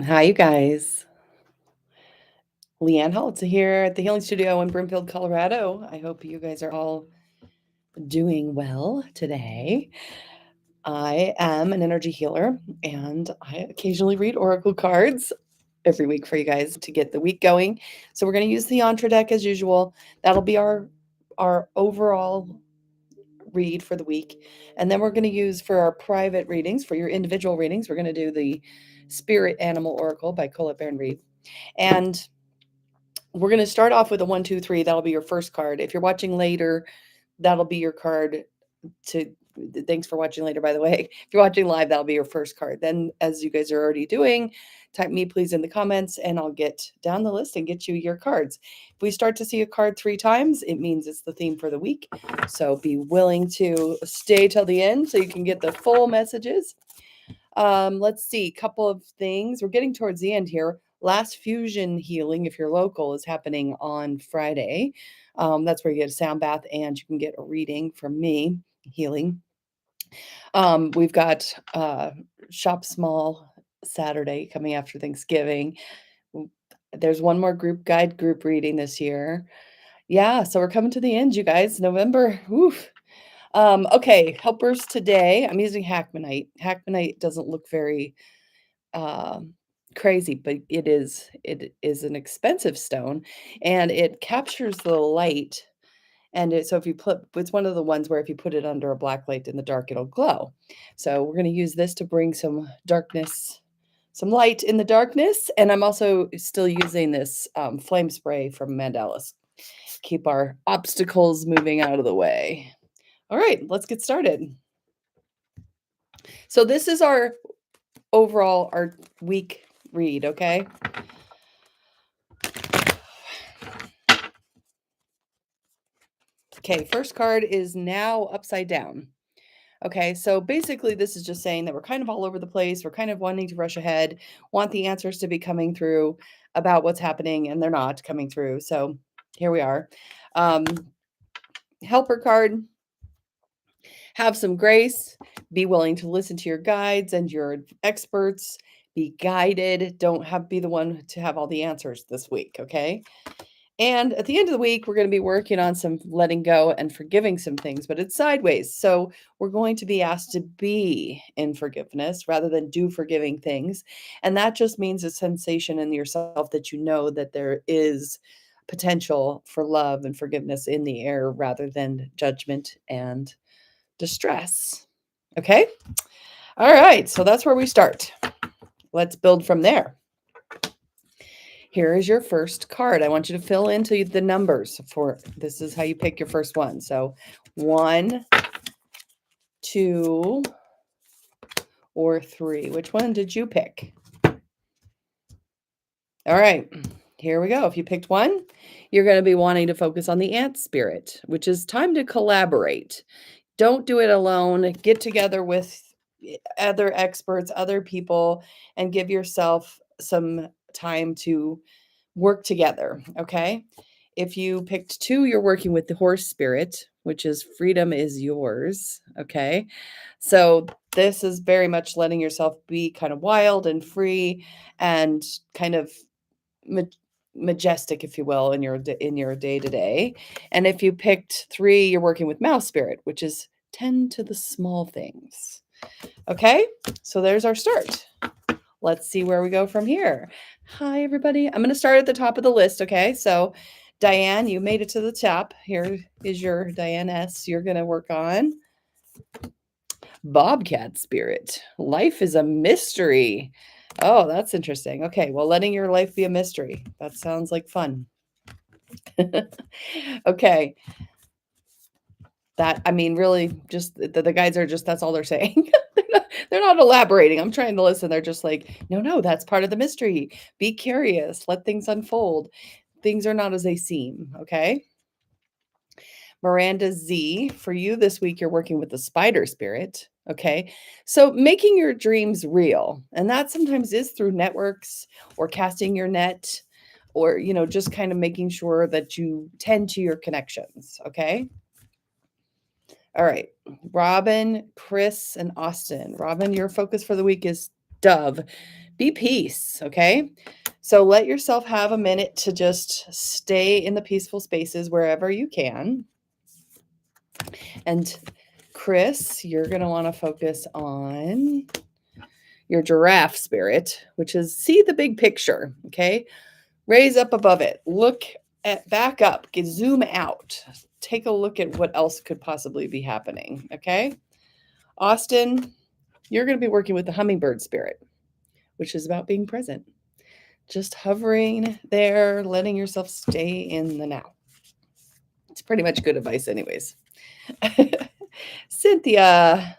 Hi, you guys. Leanne Holitza here at the Healing Studio in Brimfield, Colorado. I hope you guys are all doing well today. I am an energy healer and I occasionally read oracle cards every week for you guys to get the week going. So we're going to use the Yantra deck as usual. That'll be our overall read for the week. And then we're going to use for our private readings, for your individual readings, we're going to do the Spirit Animal Oracle by Colette Baron Reed. And we're going to start off with a 1, 2, 3. That'll be your first card. If you're watching later, that'll be your card to. Thanks for watching later, by the way. If you're watching live, that'll be your first card. Then, as you guys are already doing, type me please in the comments and I'll get down the list and get you your cards. If we start to see a card 3 times, it means it's the theme for the week. So be willing to stay till the end so you can get the full messages. Let's see, a couple of things. We're getting towards the end here. Last Fusion Healing, if you're local, is happening on Friday. That's where you get a sound bath and you can get a reading from me, healing. We've got Shop Small Saturday coming after Thanksgiving. There's one more group reading this year. Yeah, so we're coming to the end, you guys. November. Oof. Okay, helpers today. I'm using Hackmanite. Hackmanite doesn't look very crazy, but it is an expensive stone and it captures the light. And so if you it's one of the ones where if you put it under a black light in the dark, it'll glow. So we're going to use this to bring some darkness, some light in the darkness. And I'm also still using this flame spray from Mandalas. Keep our obstacles moving out of the way. All right, let's get started. So this is our week read, okay? Okay, first card is now upside down. Okay, so basically this is just saying that we're kind of all over the place. We're kind of wanting to rush ahead, want the answers to be coming through about what's happening, and they're not coming through. So here we are. Helper card. Have some grace. Be willing to listen to your guides and your experts. Be guided. Don't be the one to have all the answers this week, okay? And at the end of the week, we're going to be working on some letting go and forgiving some things, but it's sideways. So we're going to be asked to be in forgiveness rather than do forgiving things. And that just means a sensation in yourself that you know that there is potential for love and forgiveness in the air rather than judgment and distress. Okay? All right. So that's where we start. Let's build from there. Here is your first card. I want you to fill into the numbers for this is how you pick your first one. So 1, 2, or 3. Which one did you pick? All right, here we go. If you picked 1, you're going to be wanting to focus on the ant spirit, which is time to collaborate. Don't do it alone. Get together with other experts, other people, and give yourself some time to work together, okay? If you picked 2, you're working with the horse spirit, which is freedom is yours, okay? So this is very much letting yourself be kind of wild and free and kind of majestic, if you will, in your day to day. And if you picked 3, you're working with mouse spirit, which is tend to the small things. Okay, so there's our start. Let's see where we go from here. Hi, everybody. I'm going to start at the top of the list. Okay, so Diane, you made it to the top. Here is your Diane S. You're going to work on Bobcat spirit. Life is a mystery. Oh, that's interesting. Okay, well, letting your life be a mystery. That sounds like fun. Okay. That, I mean, really, just the guides are just, that's all they're saying. They're not elaborating. I'm trying to listen. They're just like, no, that's part of the mystery. Be curious. Let things unfold. Things are not as they seem. Okay. Miranda Z, for you this week, you're working with the spider spirit. Okay. So making your dreams real. And that sometimes is through networks or casting your net or, just kind of making sure that you tend to your connections. Okay. All right. Robin, Chris, and Austin. Robin, your focus for the week is dove, be peace, okay? So let yourself have a minute to just stay in the peaceful spaces wherever you can. And Chris, you're going to want to focus on your giraffe spirit, which is see the big picture, okay? Raise up above it. Look at back up, zoom out. Take a look at what else could possibly be happening, okay? Austin, you're going to be working with the hummingbird spirit, which is about being present. Just hovering there, letting yourself stay in the now. It's pretty much good advice anyways. Cynthia,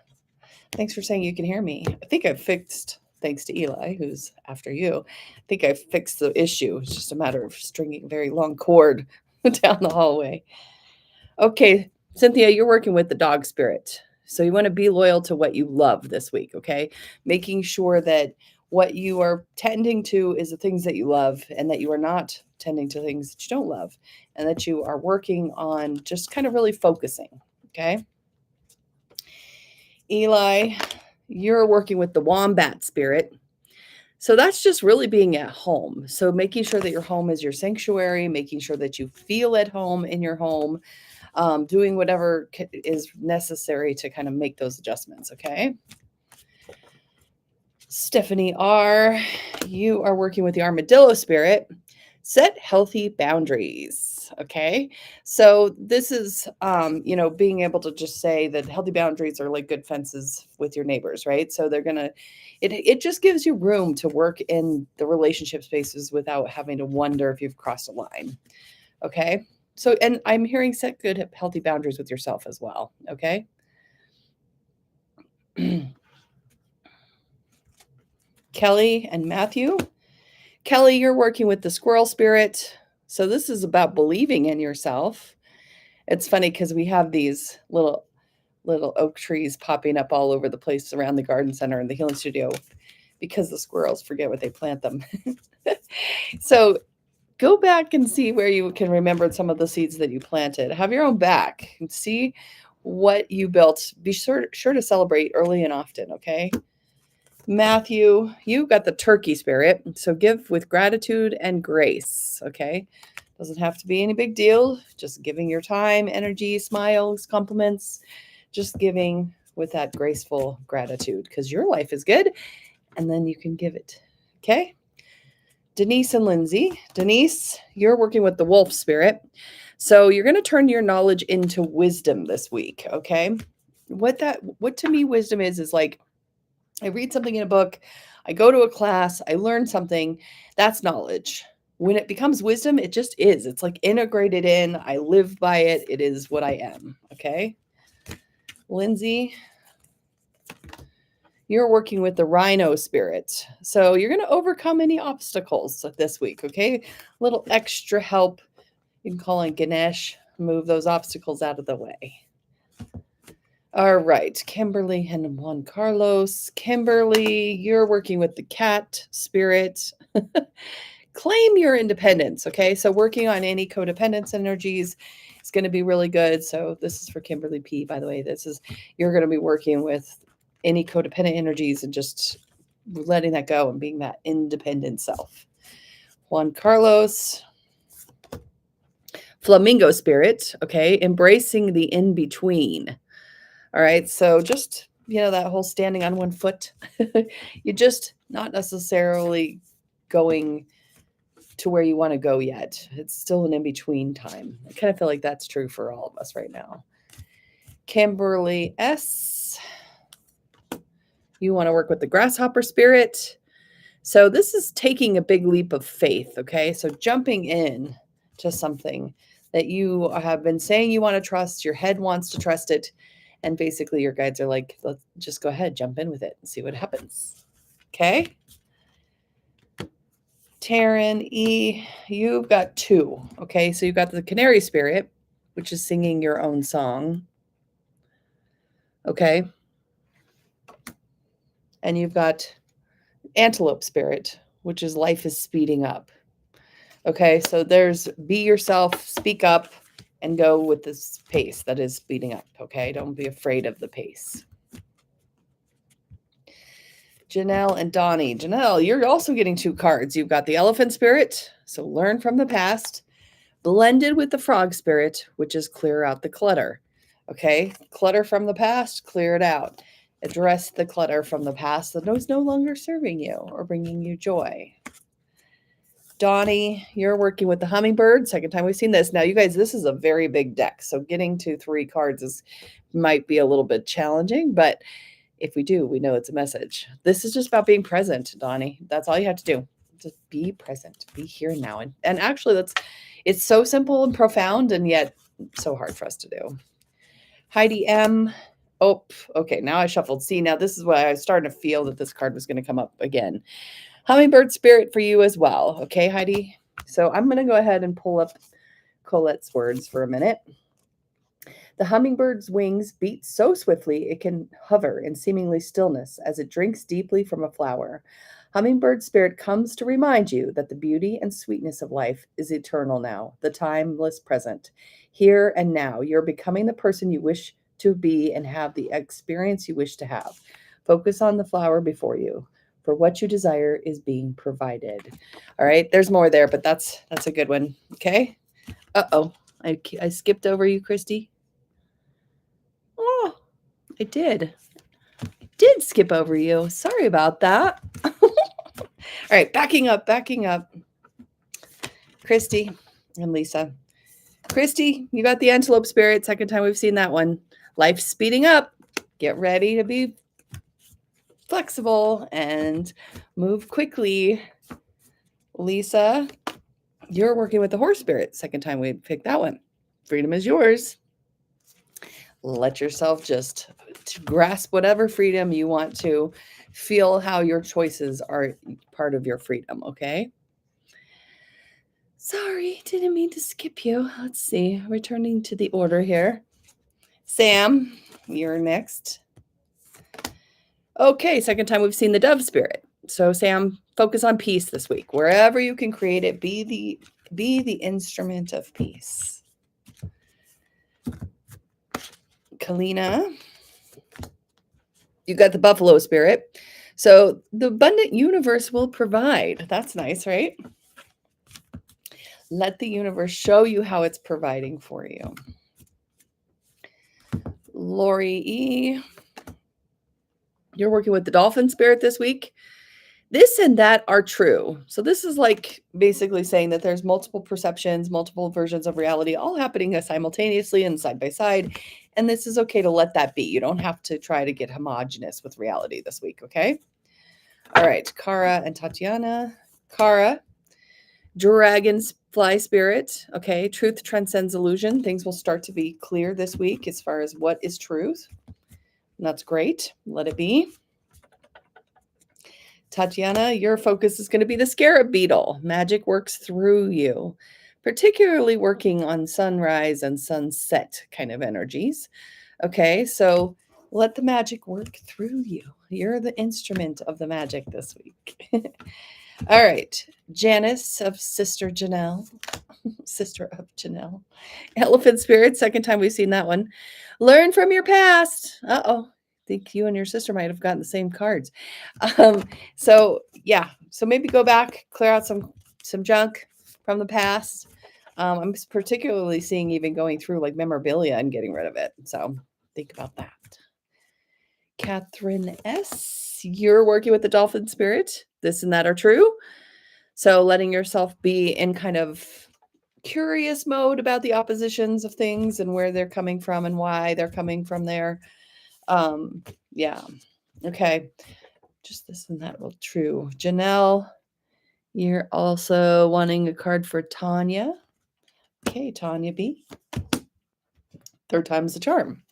thanks for saying you can hear me. I think I've fixed, thanks to Eli, who's after you, I think I fixed the issue. It's just a matter of stringing a very long cord down the hallway. Okay, Cynthia, you're working with the dog spirit. So you want to be loyal to what you love this week, okay? Making sure that what you are tending to is the things that you love and that you are not tending to things that you don't love and that you are working on just kind of really focusing, okay? Eli, you're working with the wombat spirit. So that's just really being at home. So making sure that your home is your sanctuary, making sure that you feel at home in your home, doing whatever is necessary to kind of make those adjustments, okay? Stephanie R., you are working with the armadillo spirit. Set healthy boundaries, okay? So this is, being able to just say that healthy boundaries are like good fences with your neighbors, right? So they're going to, it just gives you room to work in the relationship spaces without having to wonder if you've crossed a line, okay? So, and I'm hearing set good, healthy boundaries with yourself as well, okay? Kelly and Matthew. Kelly, you're working with the squirrel spirit. So this is about believing in yourself. It's funny because we have these little oak trees popping up all over the place around the garden center and the healing studio because the squirrels forget what they plant them. So go back and see where you can remember some of the seeds that you planted. Have your own back and see what you built. Be sure to celebrate early and often, okay? Matthew, you got the turkey spirit. So give with gratitude and grace, okay? Doesn't have to be any big deal. Just giving your time, energy, smiles, compliments, just giving with that graceful gratitude because your life is good and then you can give it, okay? Denise and Lindsay. Denise, you're working with the wolf spirit. So you're going to turn your knowledge into wisdom this week, okay? What to me wisdom is like I read something in a book, I go to a class, I learn something, that's knowledge. When it becomes wisdom, it just is. It's like integrated in, I live by it, it is what I am, okay? Lindsay, you're working with the rhino spirit. So you're going to overcome any obstacles this week, okay? A little extra help. You can call on Ganesh, move those obstacles out of the way. All right, Kimberly and Juan Carlos. Kimberly, you're working with the cat spirit. Claim your independence, okay? So working on any codependence energies is going to be really good. So this is for Kimberly P, by the way. You're going to be working with any codependent energies and just letting that go and being that independent self. Juan Carlos, flamingo spirit, okay? Embracing the in-between. All right, so just, that whole standing on one foot. You're just not necessarily going to where you want to go yet. It's still an in-between time. I kind of feel like that's true for all of us right now. Kimberly S., you want to work with the grasshopper spirit. So this is taking a big leap of faith, okay? So jumping in to something that you have been saying you want to trust, your head wants to trust it, and basically your guides are like, let's just go ahead, jump in with it and see what happens. Okay? Taryn E., you've got 2. Okay, so you've got the canary spirit, which is singing your own song. Okay? And you've got antelope spirit, which is life is speeding up. Okay, so there's be yourself, speak up, and go with this pace that is speeding up. Okay, don't be afraid of the pace. Janelle and Donnie. Janelle, you're also getting 2 cards. You've got the elephant spirit, so learn from the past, blended with the frog spirit, which is clear out the clutter. Okay? Clutter from the past, clear it out. Address the clutter from the past that is no longer serving you or bringing you joy. Donnie, you're working with the hummingbird. Second time we've seen this. Now, you guys, this is a very big deck, so getting to 3 cards might be a little bit challenging, but if we do, we know it's a message. This is just about being present, Donnie. That's all you have to do. Just be present, be here now. And actually, it's so simple and profound, and yet so hard for us to do. Heidi M. Oh, okay. Now I shuffled. See, now this is why I was starting to feel that this card was going to come up again. Hummingbird spirit for you as well. Okay, Heidi? So I'm going to go ahead and pull up Colette's words for a minute. The hummingbird's wings beat so swiftly it can hover in seemingly stillness as it drinks deeply from a flower. Hummingbird spirit comes to remind you that the beauty and sweetness of life is eternal now, the timeless present. Here and now, you're becoming the person you wish to be and have the experience you wish to have. Focus on the flower before you. For what you desire is being provided. All right, there's more there, but that's a good one. Okay. Uh-oh, I skipped over you, Christy. Oh, I did skip over you. Sorry about that. All right, backing up. Christy and Lisa. Christy, you got the antelope spirit. Second time we've seen that one. Life's speeding up. Get ready to be flexible and move quickly. Lisa, you're working with the horse spirit. Second time we picked that one. Freedom is yours. Let yourself just grasp whatever freedom you want to. Feel how your choices are part of your freedom, okay? Sorry, didn't mean to skip you. Let's see. Returning to the order here. Sam, you're next. Okay, second time we've seen the dove spirit. So Sam, focus on peace this week. Wherever you can create it, be the instrument of peace. Kalina, you got the buffalo spirit. So the abundant universe will provide. That's nice, right? Let the universe show you how it's providing for you. Lori E., you're working with the dolphin spirit this week. This and that are true. So this is like basically saying that there's multiple perceptions, multiple versions of reality, all happening simultaneously and side by side. And this is okay to let that be. You don't have to try to get homogenous with reality this week, okay? All right, Kara and Tatiana. Kara, dragonfly spirit. Okay, truth transcends illusion. Things will start to be clear this week as far as what is truth. And that's great. Let it be. Tatiana, your focus is going to be the scarab beetle. Magic works through you, particularly working on sunrise and sunset kind of energies. Okay, so let the magic work through you. You're the instrument of the magic this week. All right, Janice of Sister Janelle. Sister of Janelle. Elephant spirit, second time we've seen that one. Learn from your past. Uh-oh. I think you and your sister might have gotten the same cards. So maybe go back, clear out some junk from the past. I'm particularly seeing even going through like memorabilia and getting rid of it. So think about that. Catherine S., you're working with the dolphin spirit. This and that are true. So letting yourself be in kind of curious mode about the oppositions of things and where they're coming from and why they're coming from there. Yeah. Okay. Just this and that will true. Janelle, you're also wanting a card for Tanya. Okay, Tanya B. Third time's the charm.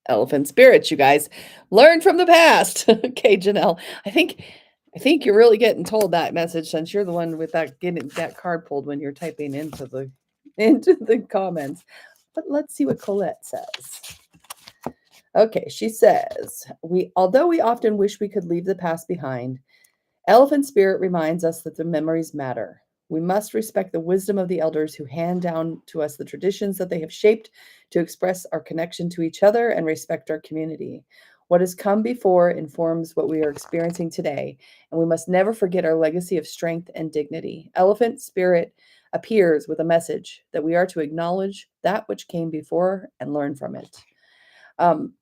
Elephant spirits, you guys. Learn from the past. Okay, Janelle. I think you're really getting told that message since you're the one with that getting that card pulled when you're typing into the comments. But let's see what Colette says. Okay, she says, although we often wish we could leave the past behind, elephant spirit reminds us that the memories matter. We must respect the wisdom of the elders who hand down to us the traditions that they have shaped to express our connection to each other and respect our community. What has come before informs what we are experiencing today, and we must never forget our legacy of strength and dignity. Elephant spirit appears with a message that we are to acknowledge that which came before and learn from it. Um,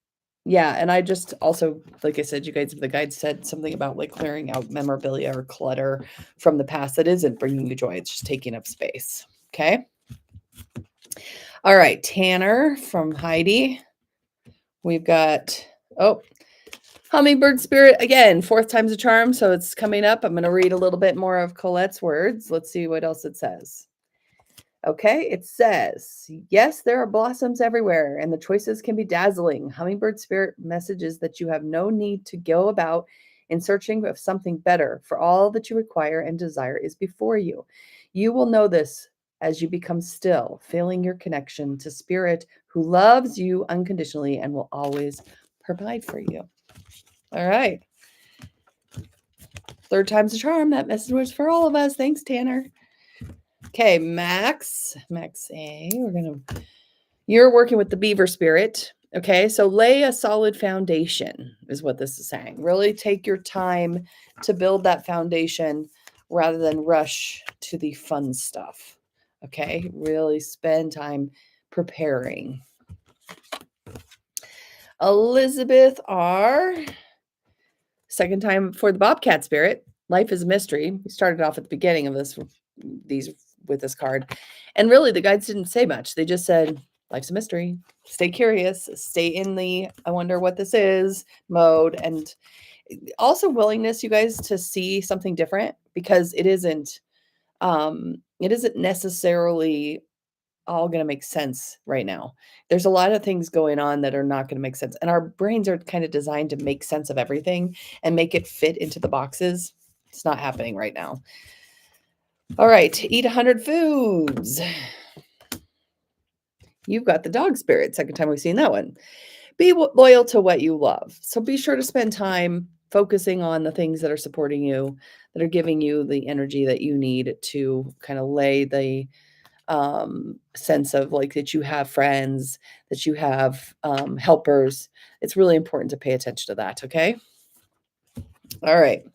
yeah, and I just also, like I said, you guys, the guide said something about like clearing out memorabilia or clutter from the past that isn't bringing you joy. It's just taking up space. Okay. All right, Tanner from Heidi. We've got, oh, hummingbird spirit again, fourth time's a charm. So it's coming up. I'm going to read a little bit more of Colette's words. Let's see what else it says. Okay, it says, yes, there are blossoms everywhere, and the choices can be dazzling. Hummingbird spirit messages that you have no need to go about in searching of something better, for all that you require and desire is before you. You will know this as you become still, feeling your connection to spirit who loves you unconditionally and will always provide for you. All right. Third time's a charm. That message was for all of us. Thanks, Tanner. Okay, Max A. You're working with the beaver spirit. Okay, so lay a solid foundation is what this is saying. Really take your time to build that foundation rather than rush to the fun stuff. Okay, really spend time preparing. Elizabeth R. Second time for the Bobcat spirit. Life is a mystery. We started off at the beginning of these with this card. And really the guides didn't say much. They just said, life's a mystery. Stay curious, stay in the I wonder what this is mode, and also willingness, you guys, to see something different, because it isn't necessarily all going to make sense right now. There's a lot of things going on that are not going to make sense. And our brains are kind of designed to make sense of everything and make it fit into the boxes. It's not happening right now. All right, eat 100 foods. You've got the dog spirit. Second time we've seen that one. Be loyal to what you love. So be sure to spend time focusing on the things that are supporting you, that are giving you the energy that you need to kind of lay the sense of like that you have friends, that you have helpers. It's really important to pay attention to that. Okay. All right.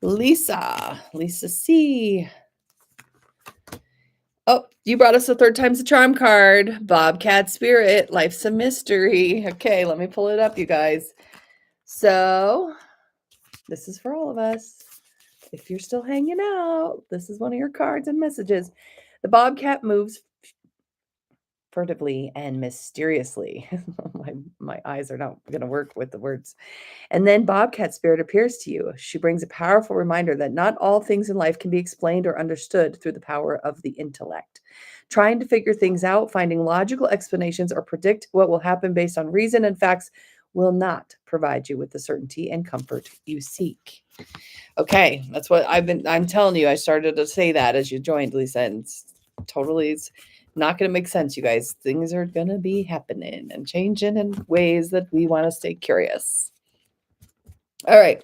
Lisa C. Oh, you brought us a third time's the charm card. Bobcat spirit. Life's a mystery. Okay. Let me pull it up, you guys. So this is for all of us. If you're still hanging out, this is one of your cards and messages. The Bobcat moves furtively and mysteriously. my eyes are not going to work with the words. And then Bobcat spirit appears to you. She brings a powerful reminder that not all things in life can be explained or understood through the power of the intellect. Trying to figure things out, finding logical explanations, or predict what will happen based on reason and facts will not provide you with the certainty and comfort you seek. Okay, that's what I'm telling you. I started to say that as you joined, Lisa, and it's not going to make sense, you guys. Things are going to be happening and changing in ways that we want to stay curious. All right.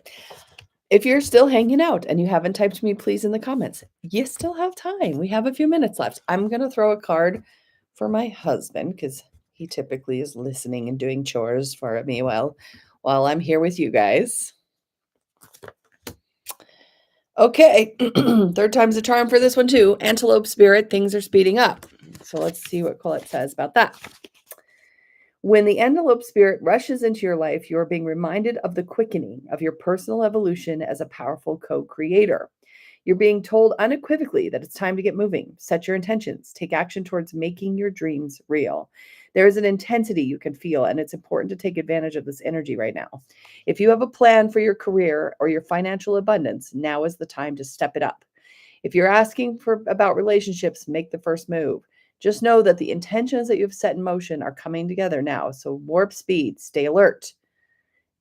If you're still hanging out and you haven't typed me, please, in the comments, you still have time. We have a few minutes left. I'm going to throw a card for my husband because he typically is listening and doing chores for me while I'm here with you guys. Okay. Third time's a charm for this one too. Antelope spirit, things are speeding up. So let's see what Colette says about that. When the antelope spirit rushes into your life, you are being reminded of the quickening of your personal evolution as a powerful co-creator. You're being told unequivocally that it's time to get moving, set your intentions, take action towards making your dreams real. There is an intensity you can feel, and it's important to take advantage of this energy right now. If you have a plan for your career or your financial abundance, now is the time to step it up. If you're asking about relationships, make the first move. Just know that the intentions that you've set in motion are coming together now. So warp speed, stay alert,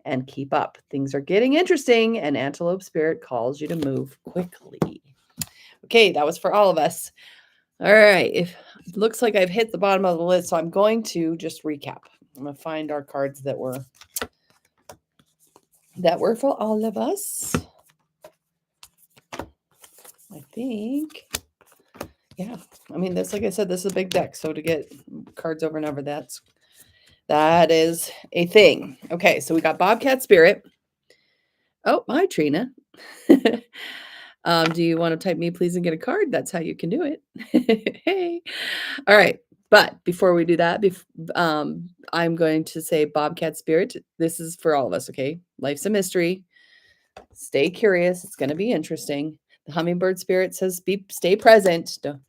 and keep up. Things are getting interesting, and Antelope Spirit calls you to move quickly. Okay, that was for all of us. All right, it looks like I've hit the bottom of the list, so I'm going to just recap. I'm going to find our cards that were for all of us. I think. Yeah, I mean, this, like I said, this is a big deck, so to get cards over and over, that's That is a thing. Okay, so we got Bobcat Spirit. Oh, hi, Trina. Do you want to type me, please, and get a card? That's how you can do it. Hey. All right. But before we do that, I'm going to say Bobcat Spirit. This is for all of us, okay? Life's a mystery. Stay curious. It's going to be interesting. The Hummingbird Spirit says, stay present. Don't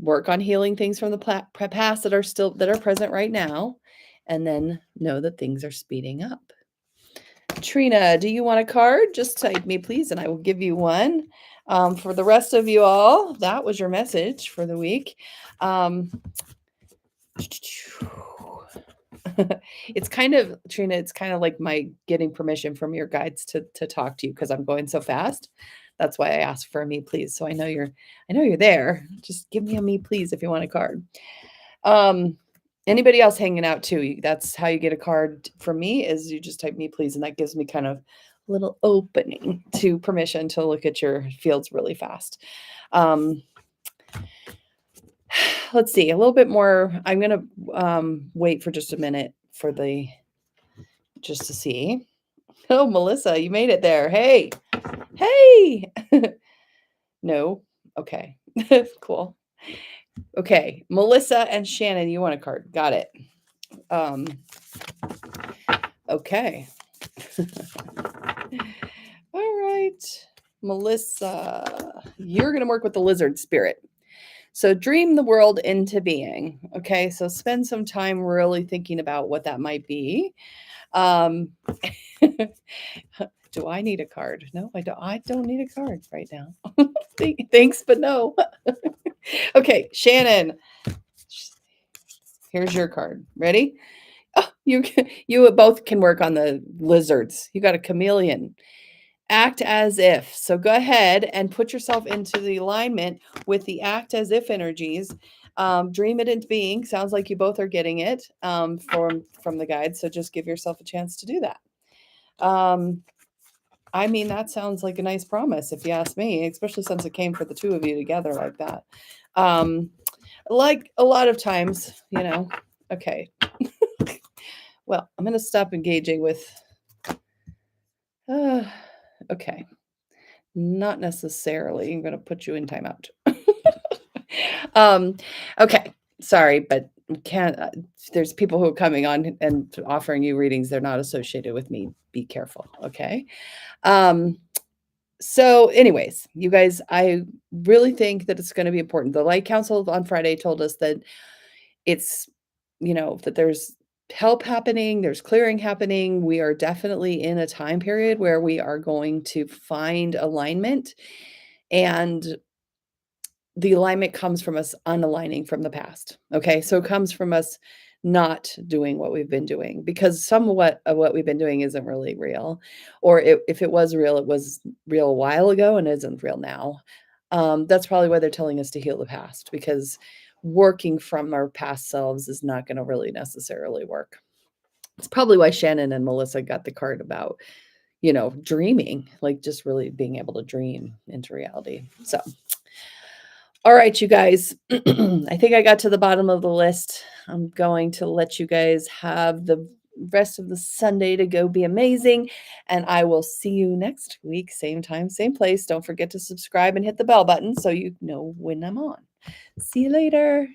work on healing things from the past that are present right now, and then know that things are speeding up. Trina, do you want a card? Just type me, please, and I will give you one. For the rest of you all, that was your message for the week. It's kind of, Trina, it's kind of like my getting permission from your guides to talk to you because I'm going so fast. That's why I asked for a me, please. So I know you're there. Just give me a me, please, if you want a card. Anybody else hanging out too? That's how you get a card from me, is you just type me, please, and that gives me kind of a little opening to permission to look at your fields really fast. Let's see, a little bit more. I'm going to wait for just a minute for just to see. Oh, Melissa, you made it there. Hey. No. Okay. Cool. Okay. Melissa and Shannon, you want a card. Got it. Okay. All right. Melissa, you're going to work with the lizard spirit. So dream the world into being. Okay. So spend some time really thinking about what that might be. Do I need a card? No, I don't. I don't need a card right now. Thanks, but no. Okay, Shannon. Here's your card. Ready? Oh, you both can work on the lizards. You got a chameleon. Act as if. So go ahead and put yourself into the alignment with the act as if energies. Dream it into being. Sounds like you both are getting it from the guide. So just give yourself a chance to do that. I mean, that sounds like a nice promise, if you ask me, especially since it came for the two of you together like that. Like a lot of times, okay. Well, I'm going to stop engaging with, okay. Not necessarily. I'm going to put you in timeout. Okay. Sorry, but can't, there's people who are coming on and offering you readings. They're not associated with me. Be careful. Okay. So anyways, you guys, I really think that it's going to be important. The Light Council on Friday told us that it's, that there's help happening, there's clearing happening. We are definitely in a time period where we are going to find alignment, and the alignment comes from us unaligning from the past. Okay. So it comes from us not doing what we've been doing, because somewhat of what we've been doing isn't really real. Or if it was real, it was real a while ago and isn't real now. That's probably why they're telling us to heal the past, because working from our past selves is not going to really necessarily work. It's probably why Shannon and Melissa got the card about, dreaming, like just really being able to dream into reality. So, all right, you guys, I think I got to the bottom of the list. I'm going to let you guys have the rest of the Sunday to go be amazing. And I will see you next week, same time, same place. Don't forget to subscribe and hit the bell button so you know when I'm on. See you later.